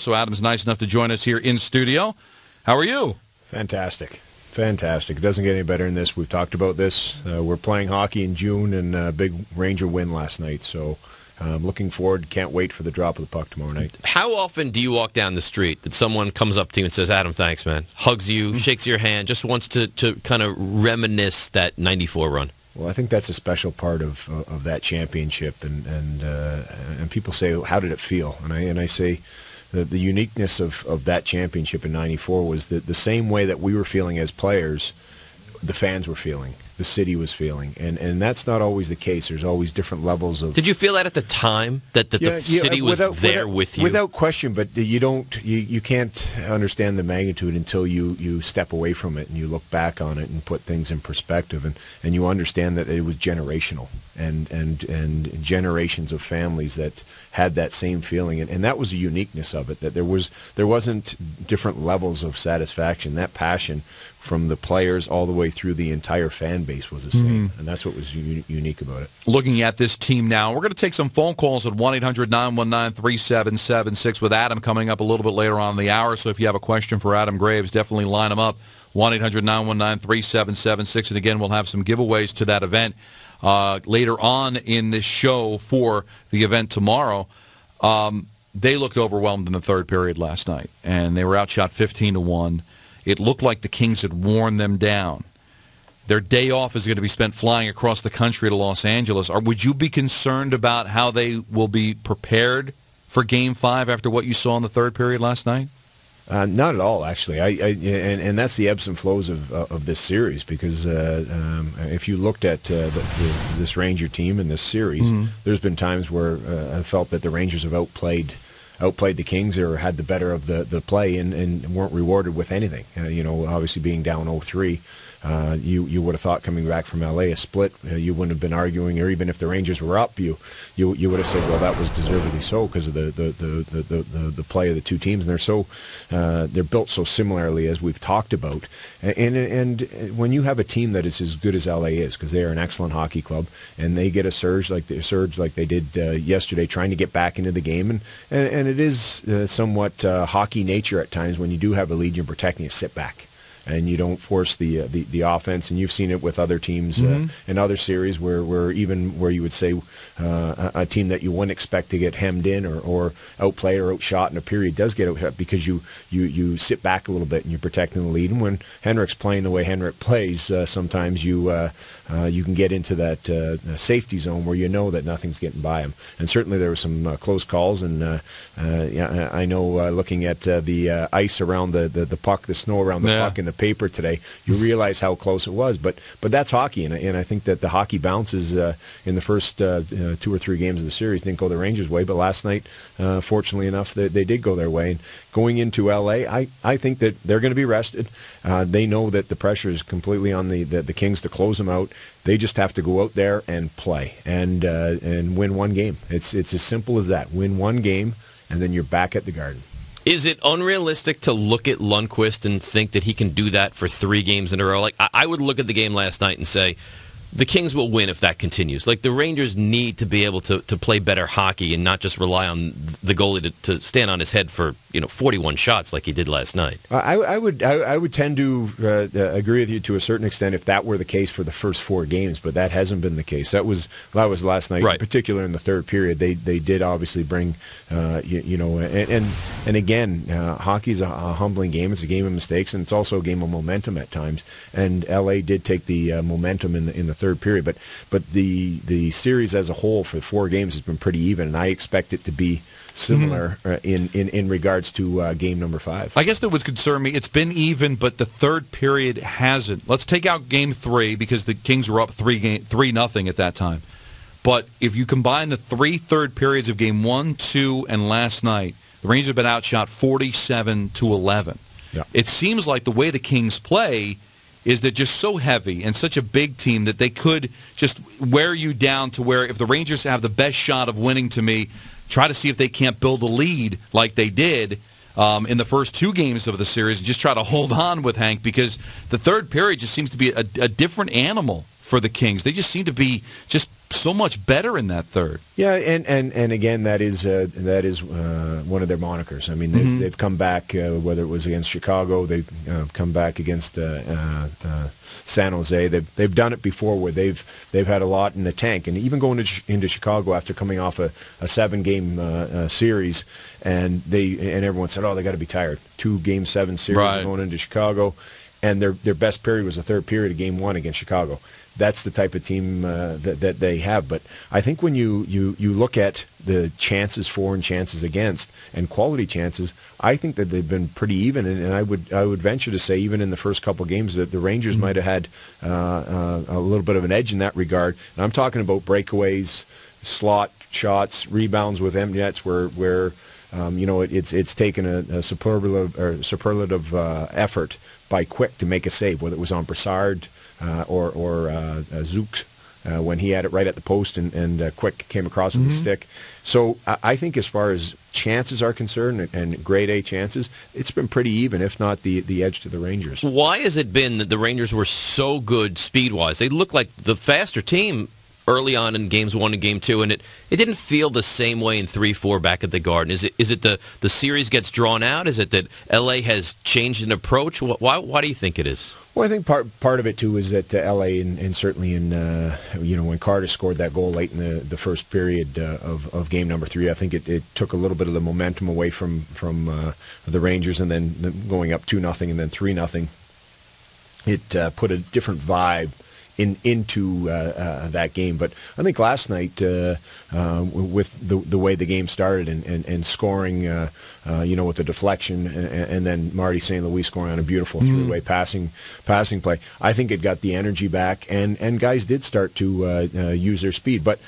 So Adam's nice enough to join us here in studio. How are you? Fantastic. Fantastic. It doesn't get any better than this. We've talked about this. We're playing hockey in June, and a big Ranger win last night. So looking forward. Can't wait for the drop of the puck tomorrow night. How often do you walk down the street that someone comes up to you and says, Adam, thanks, man, hugs you, shakes your hand, just wants to kind of reminisce that 94 run? Well, I think that's a special part of that championship, and people say, how did it feel? And I say the uniqueness of that championship in '94 was that the same way that we were feeling as players, the fans were feeling, the city was feeling, and that's not always the case. There's always different levels of. Did you feel that at the time that the city was there with you? Without question, but you can't understand the magnitude until you step away from it and you look back on it and put things in perspective, and you understand that it was generational and generations of families that had that same feeling, and that was the uniqueness of it, that there wasn't different levels of satisfaction. That passion from the players all the way through the entire fan base was the same, and that's what was unique about it. Looking at this team now, we're going to take some phone calls at 1-800-919-3776 with Adam coming up a little bit later on in the hour, so if you have a question for Adam Graves, definitely line them up, 1-800-919-3776, and again, we'll have some giveaways to that event later on in this show for the event tomorrow. They looked overwhelmed in the third period last night, and they were outshot 15-1. It looked like the Kings had worn them down. Their day off is going to be spent flying across the country to Los Angeles. Would you be concerned about how they will be prepared for Game 5 after what you saw in the third period last night? Not at all, actually. And that's the ebbs and flows of this series, because if you looked at this Ranger team in this series, there's been times where I felt that the Rangers have outplayed the Kings or had the better of the play and weren't rewarded with anything. Obviously being down 0-3, you would have thought coming back from LA a split, you wouldn't have been arguing, or even if the Rangers were up, you would have said, well, that was deservedly so because of the play of the two teams, and they're built so similarly as we've talked about. And when you have a team that is as good as LA is, because they are an excellent hockey club, and they get a surge like they did yesterday, trying to get back into the game, and it is somewhat hockey nature at times when you do have a lead, you're protecting, you sit back and you don't force the offense. And you've seen it with other teams in other series where you would say a team that you wouldn't expect to get hemmed in or outplayed or outshot in a period does get outshot because you sit back a little bit and you're protecting the lead. And when Henrik's playing the way Henrik plays, sometimes you can get into that safety zone where you know that nothing's getting by him. And certainly there were some close calls. And I know looking at the ice around the puck, the snow around the puck in the paper today, you realize how close it was. But that's hockey, and I think that the hockey bounces in the first 2 or 3 games of the series didn't go the Rangers' way, but last night, fortunately enough, they did go their way. And going into LA, I think that they're going to be rested. They know that the pressure is completely on the Kings to close them out. They just have to go out there and play and win one game. It's as simple as that. Win one game, and then you're back at the Garden. Is it unrealistic to look at Lundqvist and think that he can do that for 3 games in a row? Like, I would look at the game last night and say, the Kings will win if that continues. Like, the Rangers need to be able to play better hockey and not just rely on the goalie to stand on his head for 41 shots like he did last night. I would tend to agree with you to a certain extent if that were the case for the first 4 games, but that hasn't been the case. That was last night, right. In particular in the third period. They did obviously bring and again, hockey's a humbling game. It's a game of mistakes, and it's also a game of momentum at times. And LA did take the momentum in the third period, but the series as a whole for 4 games has been pretty even, and I expect it to be similar in regards to game number 5. I guess that would concern me. It's been even, but the third period hasn't. Let's take out Game 3 because the Kings were up 3-0 at that time. But if you combine the 3 third periods of Game 1, 2, and last night, the Rangers have been outshot 47-11. Yeah. It seems like the way the Kings play is they're just so heavy and such a big team that they could just wear you down to where if the Rangers have the best shot of winning, to me, try to see if they can't build a lead like they did in the first 2 games of the series and just try to hold on with Hank, because the third period just seems to be a different animal for the Kings. They just seem to be just so much better in that third. Yeah, and again, that is one of their monikers. I mean, they've come back, whether it was against Chicago, they've come back against San Jose. They've done it before where they've had a lot in the tank, and even going into Chicago after coming off a 7-game series, and everyone said, oh, they got to be tired. 2 Game 7 series going into Chicago, and their best period was the third period of Game 1 against Chicago. That's the type of team that they have. But I think when you look at the chances for and chances against and quality chances, I think that they've been pretty even. And I would venture to say even in the first couple of games that the Rangers might have had a little bit of an edge in that regard. And I'm talking about breakaways, slot shots, rebounds with empty nets where it's taken a superlative effort by Quick to make a save, whether it was on Brassard or Zook when he had it right at the post and Quick came across with the stick. So I think as far as chances are concerned and grade A chances, it's been pretty even, if not the edge to the Rangers. Why has it been that the Rangers were so good speed-wise? They looked like the faster team early on in Games 1 and Game 2, and it didn't feel the same way in 3-4 back at the Garden. Is it the series gets drawn out? Is it that L.A. has changed an approach? Why do you think it is? Well, I think part of it, too, is that L.A. and certainly in, when Carter scored that goal late in the first period of game number 3, I think it took a little bit of the momentum away from the Rangers, and then going up 2-0 and then 3-0. It put a different vibe into that game. But I think last night, with the way the game started and scoring, with the deflection, and then Marty St. Louis scoring on a beautiful three-way passing play, I think it got the energy back, and guys did start to use their speed. But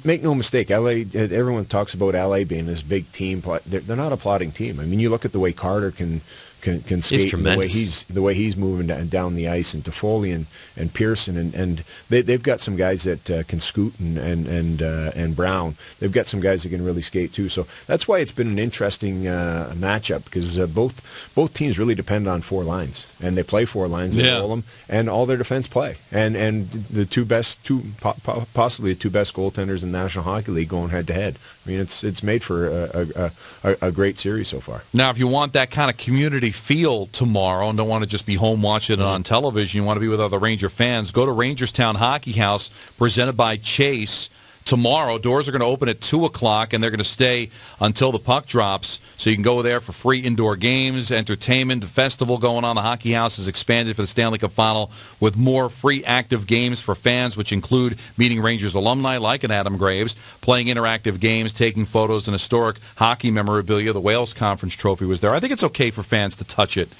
make no mistake, LA. Everyone talks about LA being this big team. They're not a plodding team. I mean, you look at the way Carter can skate, and the way he's moving down the ice, and Toffoli and Pearson, and they've got some guys that can scoot, and Brown. They've got some guys that can really skate too. So that's why it's been an interesting matchup, because both teams really depend on 4 lines, and they play 4 lines. They roll them, and all their defense play, and the possibly the 2 best goaltenders in the National Hockey League going head to head. I mean, it's made for a great series so far. Now, if you want that kind of community feel tomorrow and don't want to just be home watching it on television, you want to be with other Ranger fans, go to Rangerstown Hockey House, presented by Chase. Tomorrow, doors are going to open at 2 o'clock, and they're going to stay until the puck drops. So you can go there for free indoor games, entertainment, the festival going on. The Hockey House has expanded for the Stanley Cup Final with more free active games for fans, which include meeting Rangers alumni like an Adam Graves, playing interactive games, taking photos, and historic hockey memorabilia. The Wales Conference Trophy was there. I think it's okay for fans to touch it.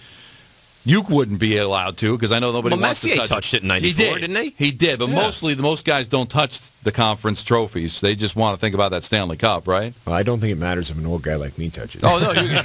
You wouldn't be allowed to, because I know nobody wants to touch it. Messier touched it in '94, didn't he? He did, but mostly most guys don't touch the conference trophies. They just want to think about that Stanley Cup, right? Well, I don't think it matters if an old guy like me touches it. Oh, no. You can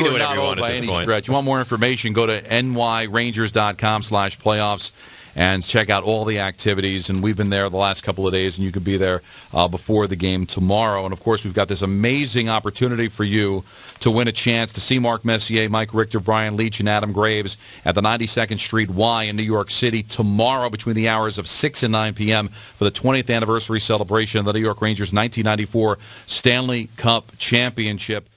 do whatever you want at this point. Stretch. You want more information, go to nyrangers.com/playoffs and check out all the activities. And we've been there the last couple of days, and you could be there before the game tomorrow. And, of course, we've got this amazing opportunity for you to win a chance to see Mark Messier, Mike Richter, Brian Leach, and Adam Graves at the 92nd Street Y in New York City tomorrow between the hours of 6 and 9 p.m. for the 20th anniversary celebration of the New York Rangers' 1994 Stanley Cup Championship.